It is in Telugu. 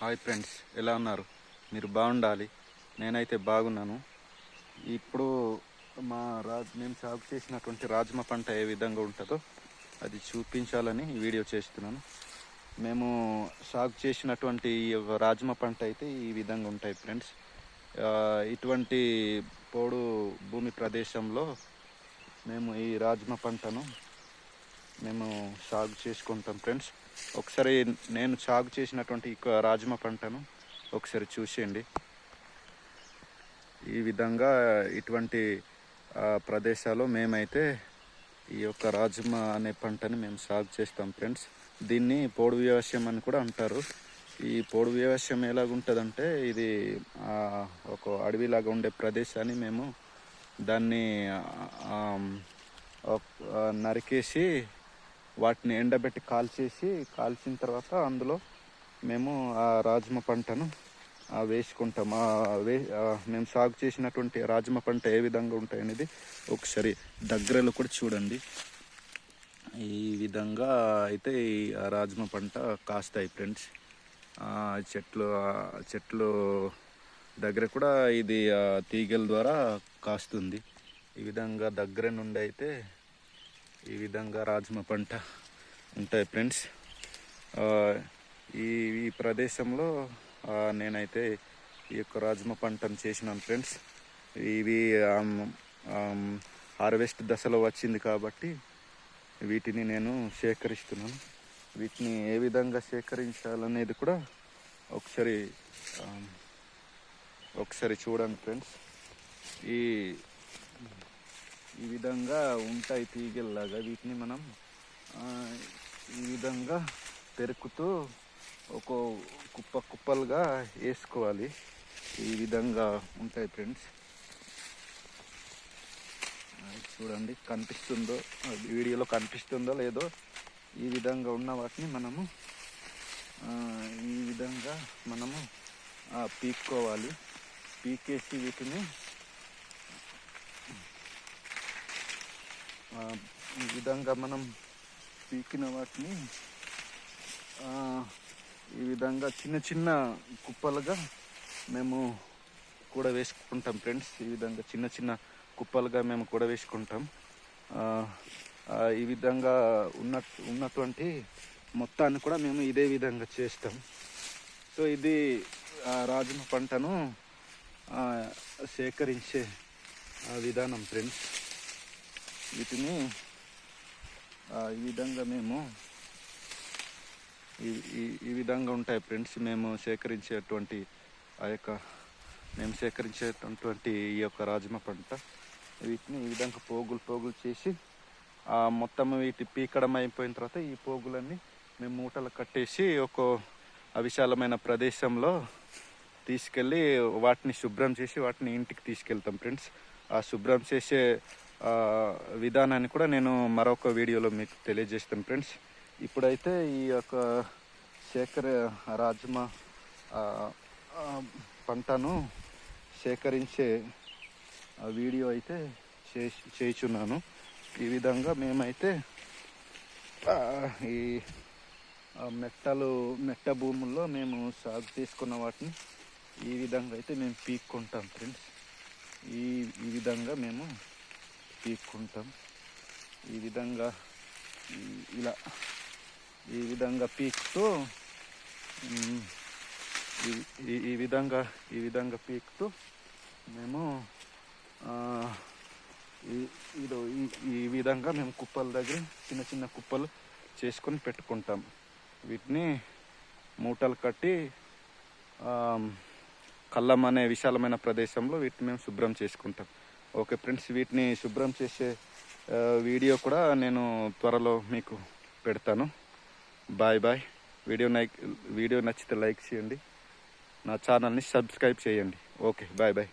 హాయ్ ఫ్రెండ్స్, ఎలా ఉన్నారు? మీరు బాగుండాలి. నేనైతే బాగున్నాను. ఇప్పుడు మేము సాగు చేసినటువంటి రాజ్మా పంట ఏ విధంగా ఉంటుందో అది చూపించాలని వీడియో చేస్తున్నాను. మేము సాగు చేసినటువంటి రాజ్మా పంట అయితే ఈ విధంగా ఉంటాయి ఫ్రెండ్స్. ఇటువంటి పోడు భూమి ప్రదేశంలో మేము ఈ రాజ్మా పంటను మేము సాగు చేసుకుంటాం ఫ్రెండ్స్. ఒకసారి నేను సాగు చేసినటువంటి రాజ్మా పంటను ఒకసారి చూసేయండి. ఈ విధంగా ఇటువంటి ప్రదేశాల్లో మేమైతే ఈ యొక్క రాజ్మా అనే పంటని మేము సాగు చేస్తాం ఫ్రెండ్స్. దీన్ని పోడు వ్యవసాయం అని కూడా అంటారు. ఈ పోడు వ్యవసాయం ఎలాగుంటుందంటే ఇది ఒక అడవిలాగా ఉండే ప్రదేశాన్ని మేము దాన్ని నరికేసి వాటిని ఎండబెట్టి కాల్చిన తర్వాత అందులో మేము ఆ రాజ్మా పంటను వేసుకుంటాం. మేము సాగు చేసినటువంటి రాజ్మా పంట ఏ విధంగా ఉంటాయనేది ఒకసారి దగ్గరలో కూడా చూడండి. ఈ విధంగా అయితే ఈ రాజ్మా పంట కాస్తాయి ఫ్రెండ్స్. చెట్లు దగ్గర కూడా ఇది తీగల ద్వారా కాస్తుంది. ఈ విధంగా దగ్గర నుండి అయితే ఈ విధంగా రాజ్మా పంట ఉంటాయి ఫ్రెండ్స్. ఈ ప్రదేశంలో నేనైతే ఈ యొక్క రాజ్మా పంటను చేసినాను ఫ్రెండ్స్. ఇవి హార్వెస్ట్ దశలో వచ్చింది కాబట్టి వీటిని నేను సేకరిస్తున్నాను. వీటిని ఏ విధంగా సేకరించాలనేది కూడా ఒకసారి చూడండి ఫ్రెండ్స్. ఈ విధంగా ఉంటాయి తీగల్లాగా. వీటిని మనం ఈ విధంగా పెరుకుతూ ఒక కుప్పలుగా వేసుకోవాలి. ఈ విధంగా ఉంటాయి ఫ్రెండ్స్. చూడండి, కనిపిస్తుందో వీడియోలో కనిపిస్తుందో లేదో. ఈ విధంగా ఉన్న వాటిని ఈ విధంగా మనము పీక్కోవాలి. పీకేసి వీటిని ఈ విధంగా మనం పీకిన వాటిని ఈ విధంగా చిన్న చిన్న కుప్పలుగా మేము కూడా వేసుకుంటాం ఫ్రెండ్స్. ఈ విధంగా చిన్న చిన్న కుప్పలుగా మేము కూడా వేసుకుంటాం. ఈ విధంగా ఉన్నటువంటి మొత్తాన్ని కూడా మేము ఇదే విధంగా చేస్తాం. సో ఇది రాజ్మా పంటను సేకరించే విధానం ఫ్రెండ్స్. వీటిని ఈ విధంగా మేము ఈ విధంగా ఉంటాయి ఫ్రెండ్స్. మేము సేకరించేటువంటి ఈ యొక్క రాజ్మా పంట వీటిని ఈ విధంగా పోగులు చేసి మొత్తం వీటి పీకడం అయిపోయిన తర్వాత ఈ పోగులన్నీ మేము మూటలు కట్టేసి ఒక విశాలమైన ప్రదేశంలో తీసుకెళ్ళి వాటిని శుభ్రం చేసి వాటిని ఇంటికి తీసుకెళ్తాం ఫ్రెండ్స్. ఆ శుభ్రం చేసే విధానాన్ని కూడా నేను మరొక వీడియోలో మీకు తెలియజేస్తాను ఫ్రెండ్స్. ఇప్పుడైతే ఈ యొక్క రాజ్మా పంటను సేకరించే వీడియో అయితే చేయుచున్నాను. ఈ విధంగా మేమైతే ఈ మెట్ట భూముల్లో మేము సాగు చేసుకున్న వాటిని ఈ విధంగా అయితే మేము పీక్కుంటాం ఫ్రెండ్స్. ఈ విధంగా మేము పీక్కుంటాం. ఈ విధంగా ఈ విధంగా పీకుతూ ఈ విధంగా పీకుతూ మేము ఈ విధంగా మేము కుప్పల దగ్గర చిన్న చిన్న కుప్పలు చేసుకొని పెట్టుకుంటాం. వీటిని మూటలు కట్టి కళ్ళం అనే విశాలమైన ప్రదేశంలో వీటిని మేము శుభ్రం చేసుకుంటాం. ఓకే ఫ్రెండ్స్, వీటిని శుభ్రం చేసే వీడియో కూడా నేను త్వరలో మీకు పెడతాను. బాయ్. వీడియో నచ్చితే లైక్ చేయండి, నా ఛానల్ని సబ్స్క్రైబ్ చేయండి. Okay, bye.